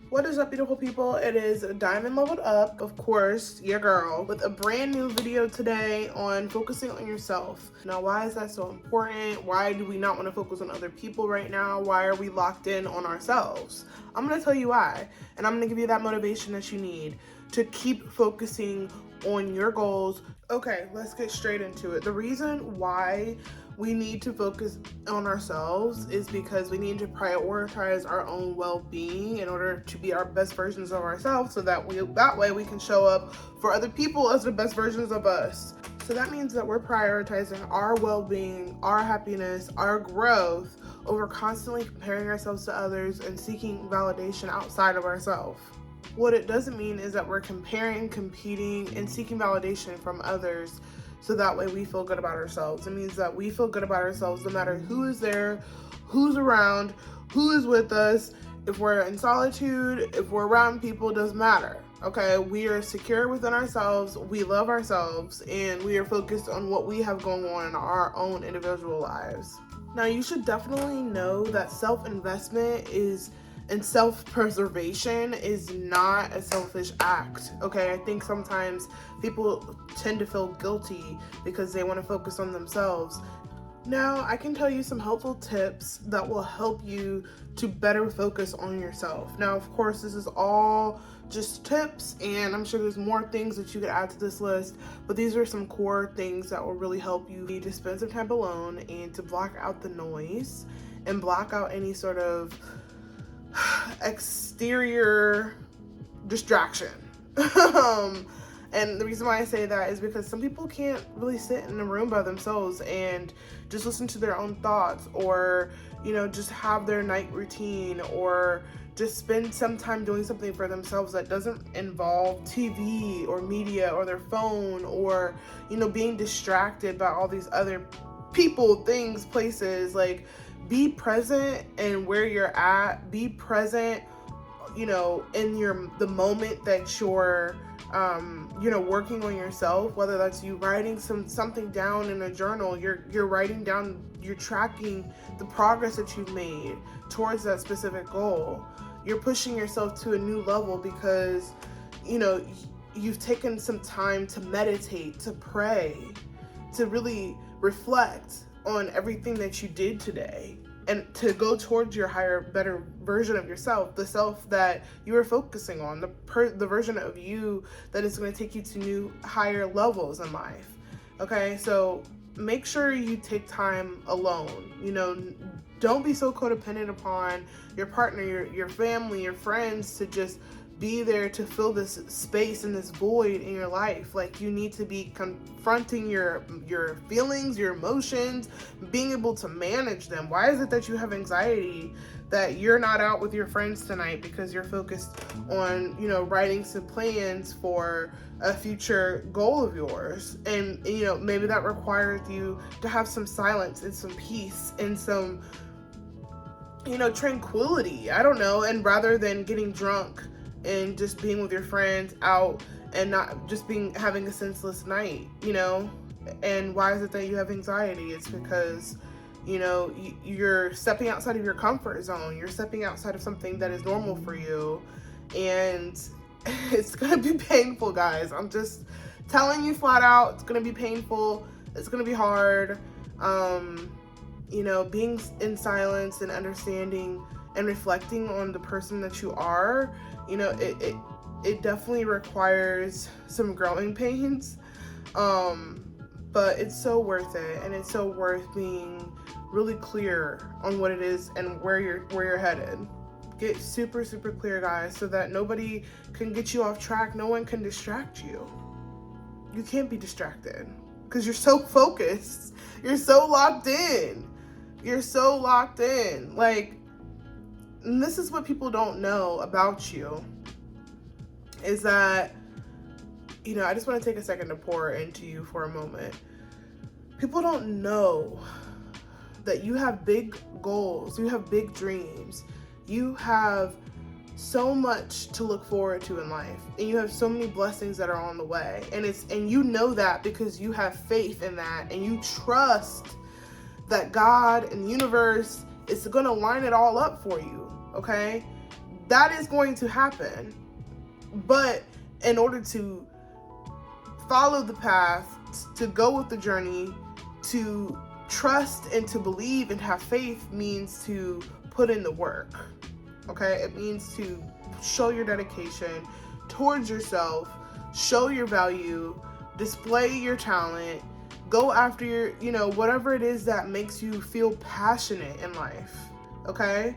What is up, beautiful people? It is Diamond Leveled Up, of course, your girl, with a brand new video today on focusing on yourself. Now, why is that so important? Why do we not want to focus on other people right now? Why are we locked in on ourselves? I'm going to tell you why, and I'm going to give you that motivation that you need to keep focusing on your goals. Okay, let's get straight into it. The reason why we need to focus on ourselves is because we need to prioritize our own well-being in order to be our best versions of ourselves, so that way we can show up for other people as the best versions of us. So that means that we're prioritizing our well-being, our happiness, our growth over constantly comparing ourselves to others and seeking validation outside of ourselves. What it doesn't mean is that we're comparing, competing, and seeking validation from others so that way we feel good about ourselves. It means that we feel good about ourselves no matter who is there, who's around, who is with us. If we're in solitude, if we're around people, doesn't matter. Okay, we are secure within ourselves, we love ourselves, and we are focused on what we have going on in our own individual lives. Now, you should definitely know that self-investment and self-preservation is not a selfish act, okay? I think sometimes people tend to feel guilty because they want to focus on themselves. Now, I can tell you some helpful tips that will help you to better focus on yourself. Now, of course, this is all just tips, and I'm sure there's more things that you could add to this list, but these are some core things that will really help you to spend some time alone and to block out the noise and block out any sort of exterior distraction. And the reason why I say that is because some people can't really sit in a room by themselves and just listen to their own thoughts, or just have their night routine, or just spend some time doing something for themselves that doesn't involve TV or media or their phone, or being distracted by all these other people, things, places. Like, be present in where you're at. Be present, in the moment that you're, working on yourself. Whether that's you writing something down in a journal, you're writing down, you're tracking the progress that you've made towards that specific goal. You're pushing yourself to a new level because, you've taken some time to meditate, to pray, to really reflect on everything that you did today, and to go towards your higher, better version of yourself, the self that you are focusing on, the version of you that is going to take you to new, higher levels in life. Okay, so make sure you take time alone. Don't be so codependent upon your partner, your family, your friends to just be there to fill this space and this void in your life. Like, you need to be confronting your feelings, your emotions, being able to manage them. Why is it that you have anxiety that you're not out with your friends tonight because you're focused on, writing some plans for a future goal of yours? And, maybe that requires you to have some silence and some peace and some, tranquility. I don't know. And rather than getting drunk and just being with your friends out and not just having a senseless night, And why is it that you have anxiety? It's because, you're stepping outside of your comfort zone. You're stepping outside of something that is normal for you. And it's going to be painful, guys. I'm just telling you flat out, it's going to be painful. It's going to be hard. Being in silence and understanding and reflecting on the person that you are, it definitely requires some growing pains, but it's so worth it, and it's so worth being really clear on what it is and where you're headed. Get super, super clear, guys, so that nobody can get you off track. No one can distract you. You can't be distracted because you're so focused. You're so locked in. Like, and this is what people don't know about you, is that, I just want to take a second to pour into you for a moment. People don't know that you have big goals, you have big dreams, you have so much to look forward to in life, and you have so many blessings that are on the way, and you know that because you have faith in that, and you trust that God and the universe is going to line it all up for you. Okay, That is going to happen. But in order to follow the path, to go with the journey, to trust and to believe and have faith means to put in the work. Okay? It means to show your dedication towards yourself, show your value, display your talent, go after your, whatever it is that makes you feel passionate in life. Okay?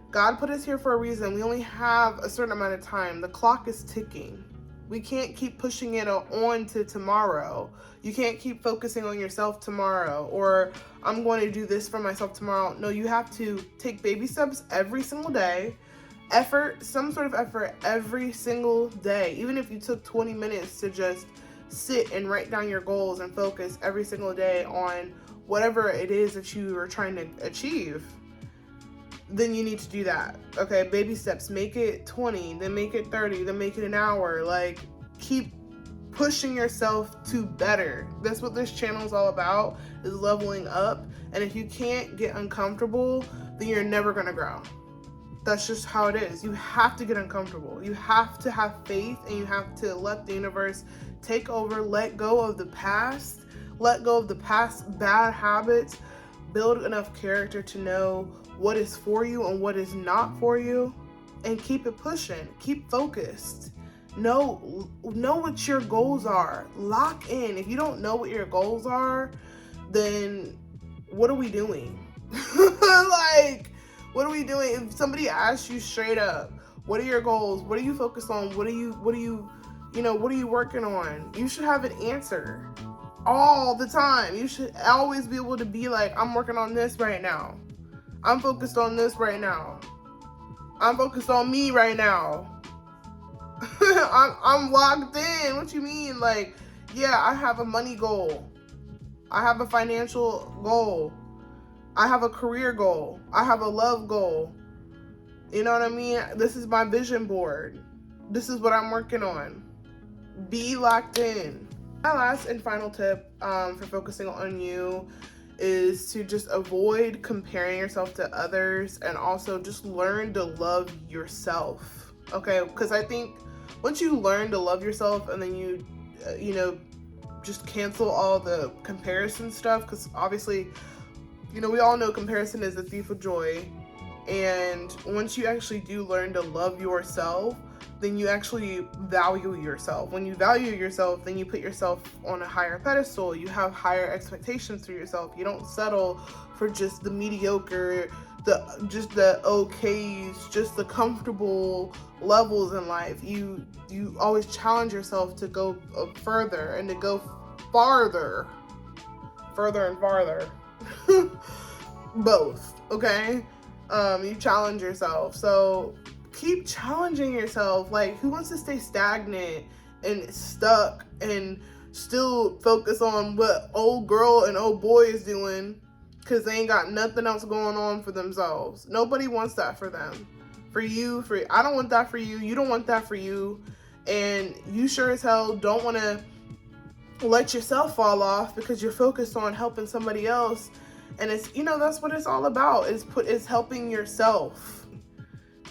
God put us here for a reason. We only have a certain amount of time. The clock is ticking. We can't keep pushing it on to tomorrow. You can't keep focusing on yourself tomorrow, or I'm going to do this for myself tomorrow. No, you have to take baby steps every single day. Some sort of effort every single day. Even if you took 20 minutes to just sit and write down your goals and focus every single day on whatever it is that you are trying to achieve, then you need to do that. Okay, baby steps. Make it 20, then make it 30, then make it an hour. Like, keep pushing yourself to better. That's what this channel is all about, is leveling up. And if you can't get uncomfortable, then you're never gonna grow. That's just how it is. You have to get uncomfortable. You have to have faith, and you have to let the universe take over. Let go of the past. Let go of the past bad habits. Build enough character to know what is for you and what is not for you, and keep it pushing. Keep focused. Know what your goals are. Lock in. If you don't know what your goals are, then what are we doing? Like, what are we doing? If somebody asks you straight up, what are your goals? What are you focused on? What are you working on? You should have an answer all the time. You should always be able to be like, I'm working on this right now. I'm focused on this right now. I'm focused on me right now. I'm locked in. What you mean? Like, yeah, I have a money goal. I have a financial goal. I have a career goal. I have a love goal. You know what I mean? This is my vision board. This is what I'm working on. Be locked in. My last and final tip for focusing on you is to just avoid comparing yourself to others, and also just learn to love yourself. Okay? Because I think once you learn to love yourself, and then you just cancel all the comparison stuff, because obviously, we all know comparison is the thief of joy. And once you actually do learn to love yourself, then you actually value yourself. When you value yourself, then you put yourself on a higher pedestal. You have higher expectations for yourself. You don't settle for just the mediocre, just the okays, just the comfortable levels in life. You always challenge yourself to go further, and to go further and farther. Both, okay? You challenge yourself. So keep challenging yourself. Like, who wants to stay stagnant and stuck and still focus on what old girl and old boy is doing because they ain't got nothing else going on for themselves? Nobody wants that for them. I don't want that for you. You don't want that for you. And you sure as hell don't want to let yourself fall off because you're focused on helping somebody else. And it's, that's what it's all about, is helping yourself.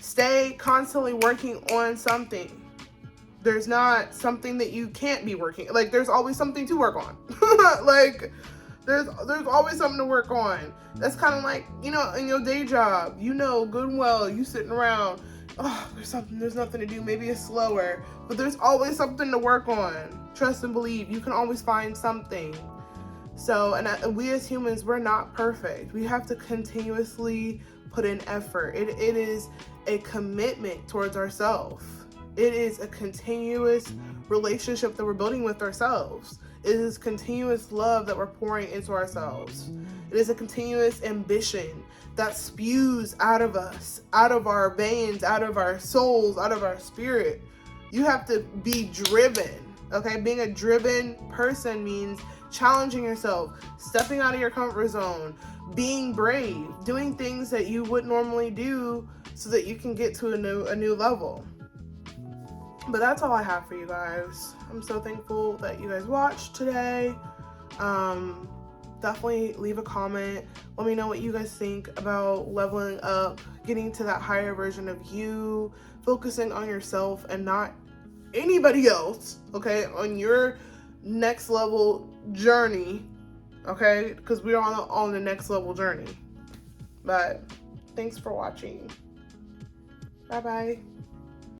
Stay constantly working on something. There's not something that you can't be working. Like, there's always something to work on. Like, there's always something to work on. That's kind of like, in your day job, good and well, you sitting around, there's nothing to do. Maybe it's slower, but there's always something to work on. Trust and believe. You can always find something. So, and we as humans, we're not perfect. We have to continuously put in effort. It is a commitment towards ourselves. It is a continuous relationship that we're building with ourselves. It is continuous love that we're pouring into ourselves. It is a continuous ambition that spews out of us, out of our veins, out of our souls, out of our spirit. You have to be driven, okay? Being a driven person means challenging yourself, stepping out of your comfort zone, being brave, doing things that you wouldn't normally do so that you can get to a new level. But that's all I have for you guys. I'm so thankful that you guys watched today. Definitely leave a comment. Let me know what you guys think about leveling up, getting to that higher version of you, focusing on yourself and not anybody else, okay, on your next level journey, okay, because we're on the next level journey. But thanks for watching. Bye bye.